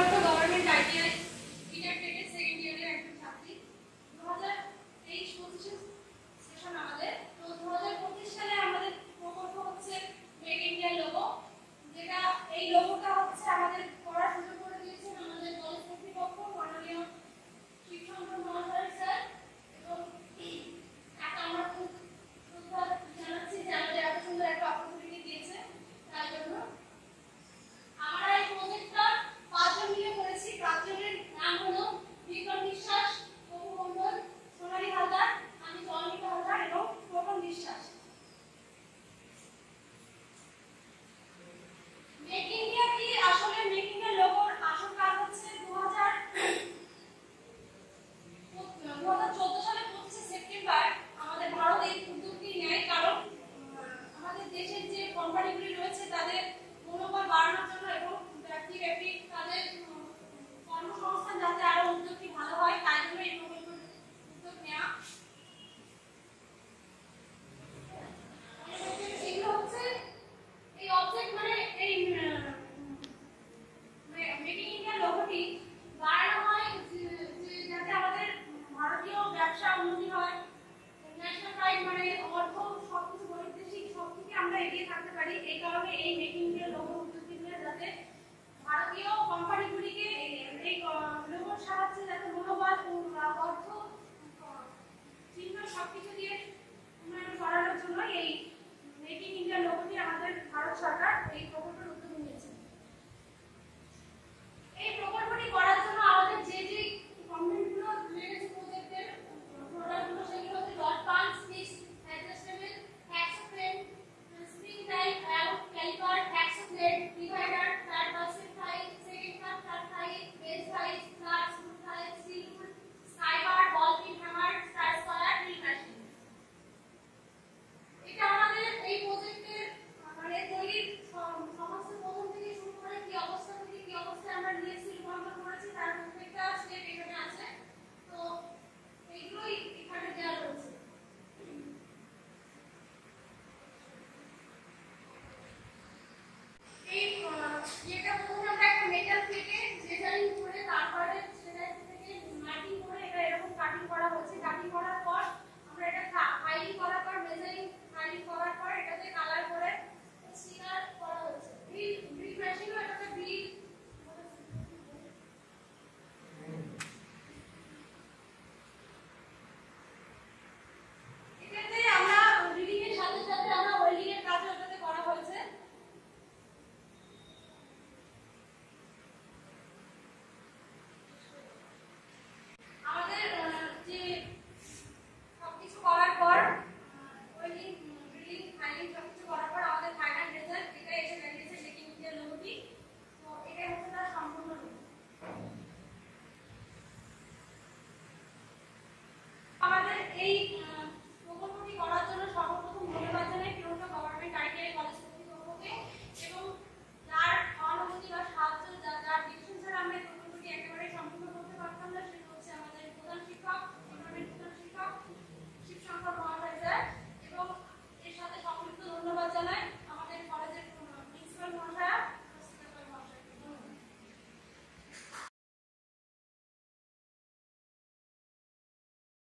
আপাতত government ITI intermediate second ইয়ারের একজন ছাত্রী। 2023-25 সেশন আমাদের। তো 2025 সালে আমাদের প্রকল্প হচ্ছে মেক ইন্ডিয়া লোগো, যেটা এই লোগোটা হচ্ছে আমাদের করার সুযোগ করে দিয়েছেন আমাদের কলেজ কর্তৃপক্ষ, মাননীয় শিক্ষক মহোদয় স্যার, এবং একটা আমরা খুব ধন্যবাদ জানাচ্ছি যে আমাদের এত সুন্দর একটা অপরচুনিটি দিয়েছে। তার জন্য আমরা এই প্রজেক্টটা 5 জন মিলে করেছি। 5 জনের নাম হলো বিক্রম বিশ্বাস, প্রভু মণ্ডল, সোনালী হালদার, আমি জয়মিতা হালদার এবং প্রথম বিশ্বাস। মেক ইন্ডিয়া কি? আসলে মেক ইন্ডিয়া লোগোর আসল কাজ হচ্ছে 2014 সালে 25 সেপ্টেম্বর আমাদের ভারত এই উদ্যোগটি নেয়, কারণ আমাদের দেশের যে কোম্পানিগুলি রয়েছে তাদের মনোবল বাড়ানোর জন্য এবং ব্যক্তিব্যাপী তাদের কর্মসংস্থান যাতে আরো উদ্যোগটি ভালো হয়, তাই জন্য এই প্রকল্পের উদ্যোগ নেওয়া। এগুলো হচ্ছে এই অবজেক্ট, মানে এই মেকিং ইন্ডিয়া লোগোটি বাড়ানো হয় যাতে আমাদের ভারতীয় ব্যবসা উন্নতি হয়, ন্যাশনাল প্রাইড মানে অর্থ সবকিছু বৈদেশিক সব থেকে আমরা এগিয়ে থাকতে পারি। এই কারণে এই মেকিং ইন্ডিয়া লোগো উদ্যোগগুলো যাতে ভারতীয় কোম্পানিগুলিকে এই লোগোর সাহায্যে যাতে মনোবল, অর্থ, চিহ্ন সবকিছু দিয়ে